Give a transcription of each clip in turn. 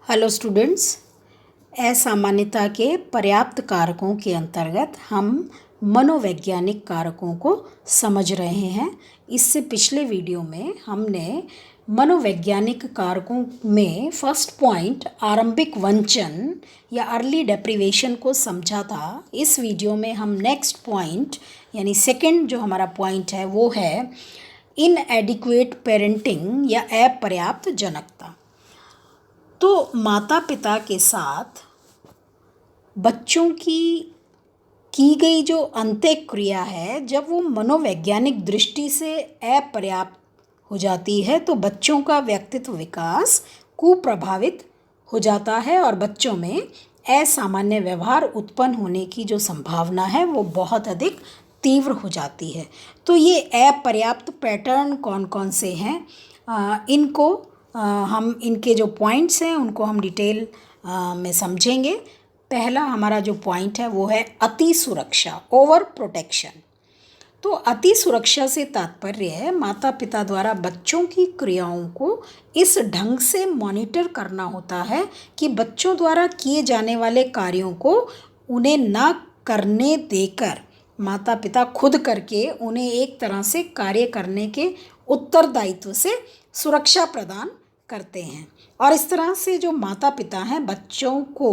Hello students, असामान्यता के पर्याप्त कारकों के अंतर्गत हम मनोवैज्ञानिक कारकों को समझ रहे हैं। इससे पिछले वीडियो में हमने मनोवैज्ञानिक कारकों में फर्स्ट पॉइंट आरंभिक वंचन या अर्ली डेप्रिवेशन को समझा था। इस वीडियो में हम नेक्स्ट पॉइंट यानी सेकंड जो हमारा पॉइंट है वो है इनएडिक्वेट पेरेंटिंग या अपर्याप्त जनकता। तो माता पिता के साथ बच्चों की गई जो अंत्यक्रिया है, जब वो मनोवैज्ञानिक दृष्टि से अपर्याप्त हो जाती है तो बच्चों का व्यक्तित्व विकास कुप्रभावित हो जाता है और बच्चों में असामान्य व्यवहार उत्पन्न होने की जो संभावना है वो बहुत अधिक तीव्र हो जाती है। तो ये अपर्याप्त पैटर्न कौन कौन से हैं, इनको हम इनके जो पॉइंट्स हैं उनको हम डिटेल में समझेंगे। पहला हमारा जो पॉइंट है वो है अति सुरक्षा, ओवर प्रोटेक्शन। तो अति सुरक्षा से तात्पर्य है माता पिता द्वारा बच्चों की क्रियाओं को इस ढंग से मॉनिटर करना होता है कि बच्चों द्वारा किए जाने वाले कार्यों को उन्हें ना करने देकर माता पिता खुद करके उन्हें एक तरह से कार्य करने के उत्तरदायित्व से सुरक्षा प्रदान करते हैं। और इस तरह से जो माता पिता हैं बच्चों को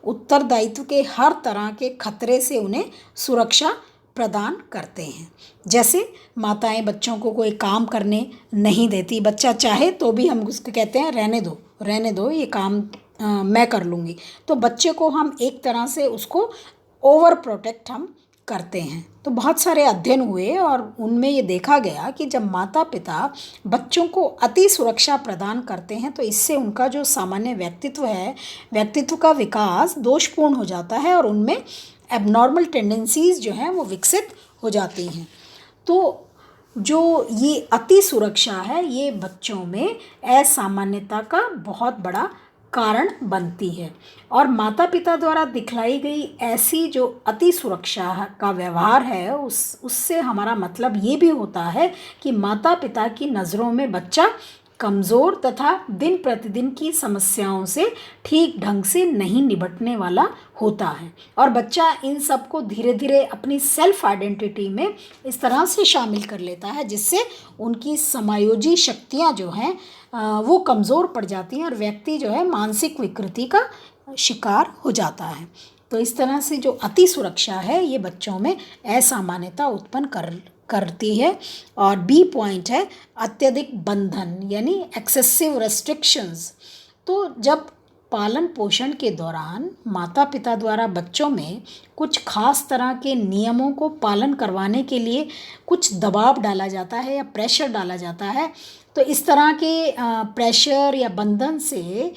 उत्तरदायित्व के हर तरह के खतरे से उन्हें सुरक्षा प्रदान करते हैं। जैसे माताएं बच्चों को कोई काम करने नहीं देती, बच्चा चाहे तो भी हम उसको कहते हैं रहने दो ये काम मैं कर लूँगी। तो बच्चे को हम एक तरह से उसको ओवर प्रोटेक्ट हम करते हैं। तो बहुत सारे अध्ययन हुए और उनमें ये देखा गया कि जब माता पिता बच्चों को अति सुरक्षा प्रदान करते हैं तो इससे उनका जो सामान्य व्यक्तित्व है, व्यक्तित्व का विकास दोषपूर्ण हो जाता है और उनमें एबनॉर्मल टेंडेंसीज जो हैं वो विकसित हो जाती हैं। तो जो ये अति सुरक्षा है ये बच्चों में असामान्यता का बहुत बड़ा कारण बनती है और माता पिता द्वारा दिखलाई गई ऐसी जो अति सुरक्षा का व्यवहार है उससे हमारा मतलब ये भी होता है कि माता पिता की नज़रों में बच्चा कमज़ोर तथा दिन प्रतिदिन की समस्याओं से ठीक ढंग से नहीं निपटने वाला होता है और बच्चा इन सब को धीरे धीरे अपनी सेल्फ आइडेंटिटी में इस तरह से शामिल कर लेता है जिससे उनकी समायोजी शक्तियाँ जो हैं वो कमज़ोर पड़ जाती हैं और व्यक्ति जो है मानसिक विकृति का शिकार हो जाता है। तो इस तरह से जो अति सुरक्षा है ये बच्चों में असामान्यता उत्पन्न करती है। और बी पॉइंट है अत्यधिक बंधन यानी एक्सेसिव रेस्ट्रिक्शंस। तो जब पालन पोषण के दौरान माता पिता द्वारा बच्चों में कुछ खास तरह के नियमों को पालन करवाने के लिए कुछ दबाव डाला जाता है या प्रेशर डाला जाता है, तो इस तरह के प्रेशर या बंधन से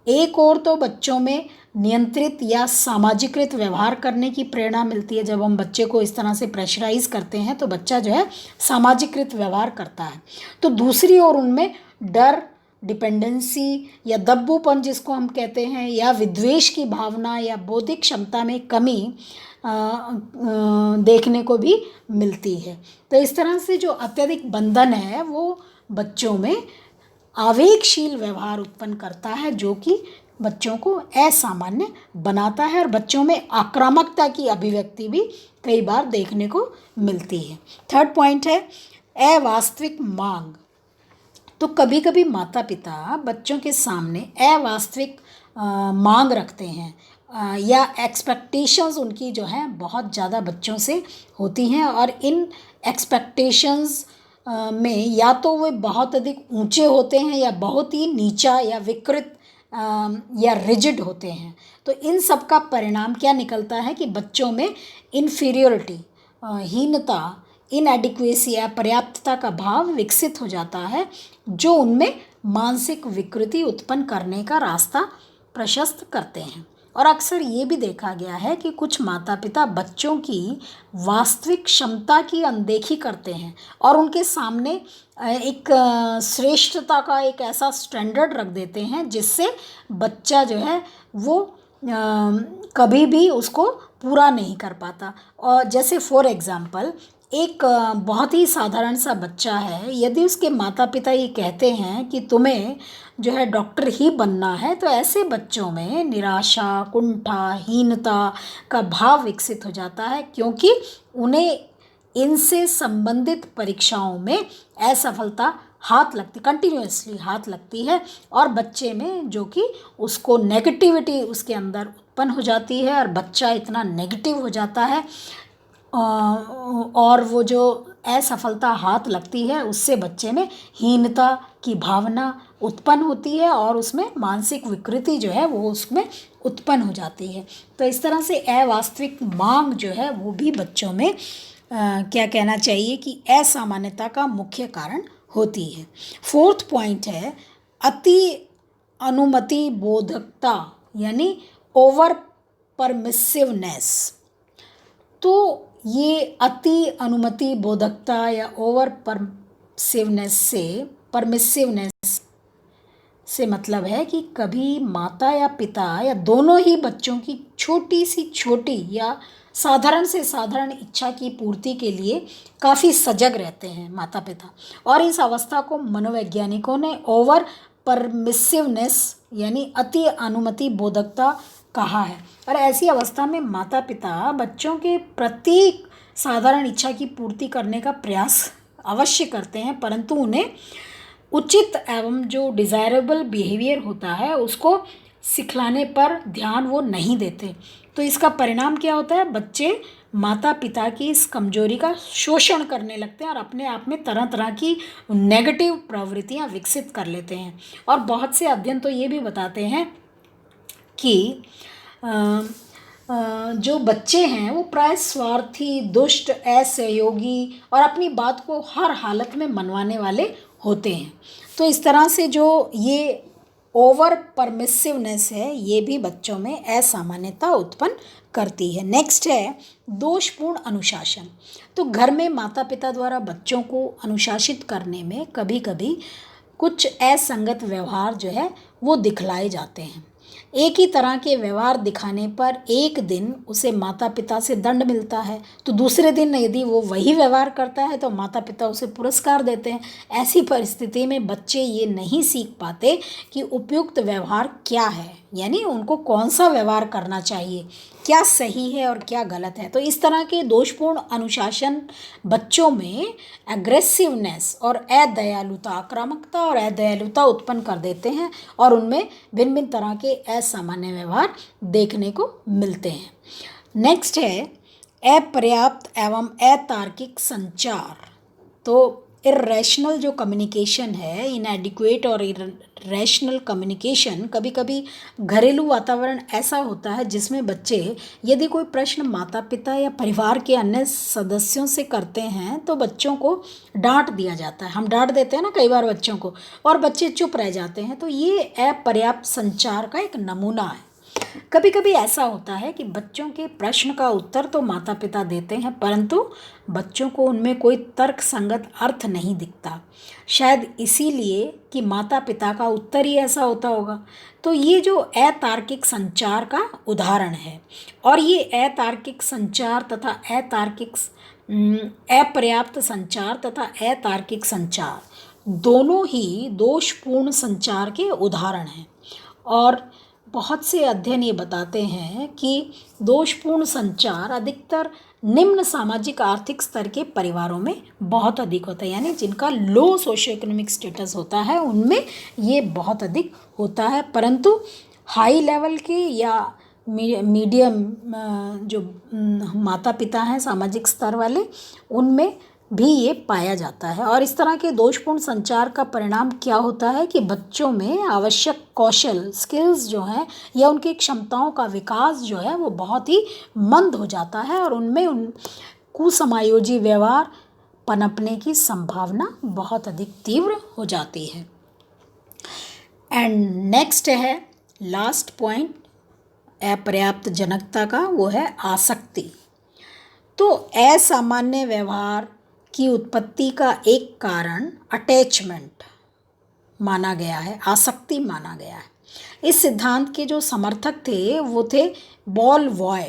एक और तो बच्चों में नियंत्रित या सामाजिकृत व्यवहार करने की प्रेरणा मिलती है। जब हम बच्चे को इस तरह से प्रेशराइज करते हैं तो बच्चा जो है सामाजिकृत व्यवहार करता है। तो दूसरी ओर उनमें डर, डिपेंडेंसी या दब्बूपन जिसको हम कहते हैं या विद्वेष की भावना या बौद्धिक क्षमता में कमी देखने को भी मिलती है। तो इस तरह से जो अत्यधिक बंधन है वो बच्चों में आवेगशील व्यवहार उत्पन्न करता है जो कि बच्चों को असामान्य बनाता है और बच्चों में आक्रामकता की अभिव्यक्ति भी कई बार देखने को मिलती है। थर्ड पॉइंट है अवास्तविक मांग। तो कभी कभी माता पिता बच्चों के सामने अवास्तविक मांग रखते हैं या एक्सपेक्टेशंस उनकी जो है बहुत ज़्यादा बच्चों से होती हैं और इन एक्सपेक्टेशंस में या तो वे बहुत अधिक ऊंचे होते हैं या बहुत ही नीचा या विकृत या रिजिड होते हैं। तो इन सब का परिणाम क्या निकलता है कि बच्चों में इन्फीरियोरिटी, हीनता, इनएडिक्वेसी या पर्याप्तता का भाव विकसित हो जाता है जो उनमें मानसिक विकृति उत्पन्न करने का रास्ता प्रशस्त करते हैं। और अक्सर ये भी देखा गया है कि कुछ माता पिता बच्चों की वास्तविक क्षमता की अनदेखी करते हैं और उनके सामने एक श्रेष्ठता का एक ऐसा स्टैंडर्ड रख देते हैं जिससे बच्चा जो है वो कभी भी उसको पूरा नहीं कर पाता। और जैसे फॉर एग्ज़ाम्पल एक बहुत ही साधारण सा बच्चा है, यदि उसके माता पिता ये कहते हैं कि तुम्हें जो है डॉक्टर ही बनना है, तो ऐसे बच्चों में निराशा, कुंठा, हीनता का भाव विकसित हो जाता है, क्योंकि उन्हें इनसे संबंधित परीक्षाओं में असफलता हाथ लगती, कंटिन्यूअसली हाथ लगती है, और बच्चे में जो कि उसको नेगेटिविटी उसके अंदर उत्पन्न हो जाती है, और बच्चा इतना नेगेटिव हो जाता है, और वो जो असफलता हाथ लगती है उससे बच्चे में हीनता की भावना उत्पन्न होती है, और उसमें मानसिक विकृति जो है वो उसमें उत्पन्न हो जाती है। तो इस तरह से अवास्तविक मांग जो है वो भी बच्चों में क्या कहना चाहिए कि असामान्यता का मुख्य कारण होती है। फोर्थ पॉइंट है अति अनुमति बोधकता, यानी ओवर परमिसिवनेस। तो ये अति अनुमति बोधकता या ओवर परमिसिवनेस से मतलब है कि कभी माता या पिता या दोनों ही बच्चों की छोटी सी छोटी या साधारण से साधारण इच्छा की पूर्ति के लिए काफ़ी सजग रहते हैं माता पिता, और इस अवस्था को मनोवैज्ञानिकों ने ओवर परमिसिवनेस यानी अति अनुमति बोधकता कहा है। और ऐसी अवस्था में माता पिता बच्चों के प्रत्येक साधारण इच्छा की पूर्ति करने का प्रयास अवश्य करते हैं, परंतु उन्हें उचित एवं जो डिज़ायरेबल बिहेवियर होता है उसको सिखलाने पर ध्यान वो नहीं देते। तो इसका परिणाम क्या होता है, बच्चे माता पिता की इस कमजोरी का शोषण करने लगते हैं और अपने आप में तरह तरह की नेगेटिव प्रवृत्तियां विकसित कर लेते हैं। और बहुत से अध्ययन तो ये भी बताते हैं कि जो बच्चे हैं वो प्राय स्वार्थी, दुष्ट, असहयोगी और अपनी बात को हर हालत में मनवाने वाले होते हैं। तो इस तरह से जो ये ओवर परमिसिवनेस है ये भी बच्चों में असामान्यता उत्पन्न करती है। नेक्स्ट है दोषपूर्ण अनुशासन। तो घर में माता पिता द्वारा बच्चों को अनुशासित करने में कभी कभी कुछ असंगत व्यवहार जो है वो दिखलाए जाते हैं। एक ही तरह के व्यवहार दिखाने पर एक दिन उसे माता पिता से दंड मिलता है, तो दूसरे दिन यदि वो वही व्यवहार करता है तो माता पिता उसे पुरस्कार देते हैं। ऐसी परिस्थिति में बच्चे ये नहीं सीख पाते कि उपयुक्त व्यवहार क्या है, यानी उनको कौन सा व्यवहार करना चाहिए, क्या सही है और क्या गलत है। तो इस तरह के दोषपूर्ण अनुशासन बच्चों में एग्रेसिवनेस और अदयालुता, आक्रामकता और अदयालुता उत्पन्न कर देते हैं, और उनमें भिन्न भिन्न तरह के असामान्य व्यवहार देखने को मिलते हैं। नेक्स्ट है अपर्याप्त एवं अतार्किक संचार। तो इर्रेशनल जो कम्युनिकेशन है, इनएडिक्वेट और इर्रेशनल कम्युनिकेशन, कभी कभी घरेलू वातावरण ऐसा होता है जिसमें बच्चे यदि कोई प्रश्न माता पिता या परिवार के अन्य सदस्यों से करते हैं तो बच्चों को डांट दिया जाता है। हम डांट देते हैं ना कई बार बच्चों को, और बच्चे चुप रह जाते हैं। तो ये अपर्याप्त संचार का एक नमूना है। कभी कभी ऐसा होता है कि बच्चों के प्रश्न का उत्तर तो माता पिता देते हैं, परंतु बच्चों को उनमें कोई तर्क संगत अर्थ नहीं दिखता, शायद इसीलिए कि माता पिता का उत्तर ही ऐसा होता होगा। तो ये जो अतार्किक संचार का उदाहरण है, और ये अतार्किक संचार तथा अपर्याप्त संचार तथा अतार्किक संचार दोनों ही दोषपूर्ण संचार के उदाहरण हैं। और बहुत से अध्ययन ये बताते हैं कि दोषपूर्ण संचार अधिकतर निम्न सामाजिक आर्थिक स्तर के परिवारों में बहुत अधिक होता है, यानी जिनका लो सोशियो इकोनॉमिक स्टेटस होता है उनमें ये बहुत अधिक होता है। परंतु हाई लेवल के या मीडियम जो माता पिता हैं सामाजिक स्तर वाले, उनमें भी ये पाया जाता है। और इस तरह के दोषपूर्ण संचार का परिणाम क्या होता है कि बच्चों में आवश्यक कौशल, स्किल्स जो हैं या उनकी क्षमताओं का विकास जो है वो बहुत ही मंद हो जाता है, और उनमें उन कुसमायोजी व्यवहार पनपने की संभावना बहुत अधिक तीव्र हो जाती है। एंड नेक्स्ट है लास्ट पॉइंट अपर्याप्त जनकता का, वो है आसक्ति। तो असामान्य व्यवहार की उत्पत्ति का एक कारण अटैचमेंट माना गया है, आसक्ति माना गया है। इस सिद्धांत के जो समर्थक थे वो थे बॉल वॉय,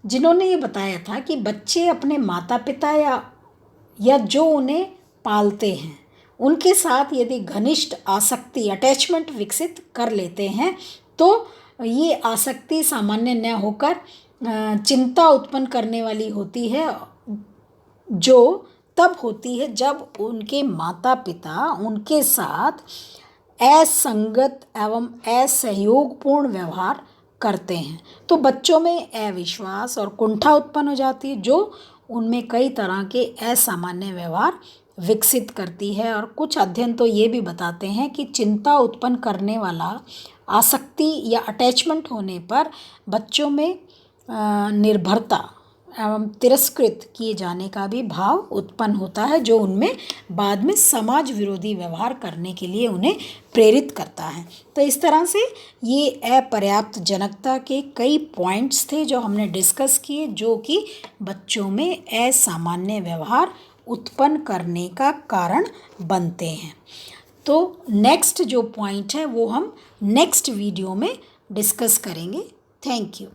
जिन्होंने ये बताया था कि बच्चे अपने माता पिता या या जो उन्हें पालते हैं उनके साथ यदि घनिष्ठ आसक्ति अटैचमेंट विकसित कर लेते हैं तो ये आसक्ति सामान्य न होकर चिंता उत्पन्न करने वाली होती है, जो तब होती है जब उनके माता पिता उनके साथ असंगत एवं असहयोगपूर्ण व्यवहार करते हैं। तो बच्चों में अविश्वास और कुंठा उत्पन्न हो जाती है, जो उनमें कई तरह के असामान्य व्यवहार विकसित करती है। और कुछ अध्ययन तो ये भी बताते हैं कि चिंता उत्पन्न करने वाला आसक्ति या अटैचमेंट होने पर बच्चों में निर्भरता एवं तिरस्कृत किए जाने का भी भाव उत्पन्न होता है, जो उनमें बाद में समाज विरोधी व्यवहार करने के लिए उन्हें प्रेरित करता है। तो इस तरह से ये अपर्याप्त जनकता के कई पॉइंट्स थे जो हमने डिस्कस किए, जो कि बच्चों में असामान्य व्यवहार उत्पन्न करने का कारण बनते हैं। तो नेक्स्ट जो पॉइंट है वो हम नेक्स्ट वीडियो में डिस्कस करेंगे। Thank you.